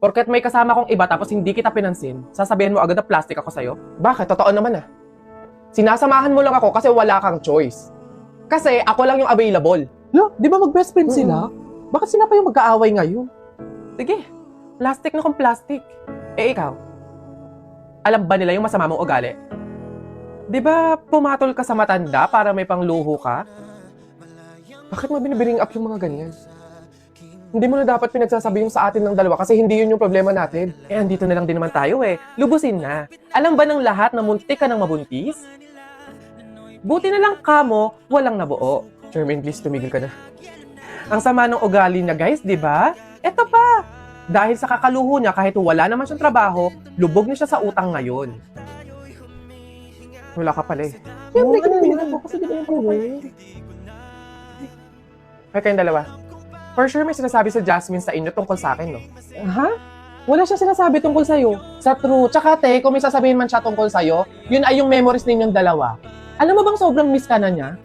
Porket may kasama kong iba tapos hindi kita pinansin, sasabihin mo agad na plastic ako sa'yo? Bakit? Totoo naman ah. Sinasamahan mo lang ako kasi wala kang choice. Kasi ako lang yung available. Lo, di ba mag-best friend sila? Bakit sila pa yung magkaaway ngayon? Sige, plastic na kung plastic. Eh ikaw, alam ba nila yung masama mong ugali? Di ba pumatol ka sa matanda para may pangluho ka? Bakit mo binibiring up yung mga ganyan? Hindi mo na dapat pinagsasabi yung sa atin ng dalawa kasi hindi yun yung problema natin. Eh, andito na lang din naman tayo eh. Lubusin na. Alam ba ng lahat na muntik ka ng mabuntis? Buti na lang kamo, walang nabuo. Jermaine, please tumigil ka na. Ang sama ng ugali niya guys, di ba? Eto pa! Dahil sa kakaluho niya kahit wala naman siyang trabaho, lubog na siya sa utang ngayon. Wala ka pala eh. Siyempre, kinikilingan ko kasi di ba yung kawin? Ay kayong dalawa. For sure may sinasabi sa Jasmine sa inyo tungkol sa akin, no? Ha? Wala siya sinasabi tungkol sa'yo. Sa true. Tsaka te, kung may sasabihin man siya tungkol sa'yo, yun ay yung memories ninyong dalawa. Alam mo bang sobrang miss ka na niya?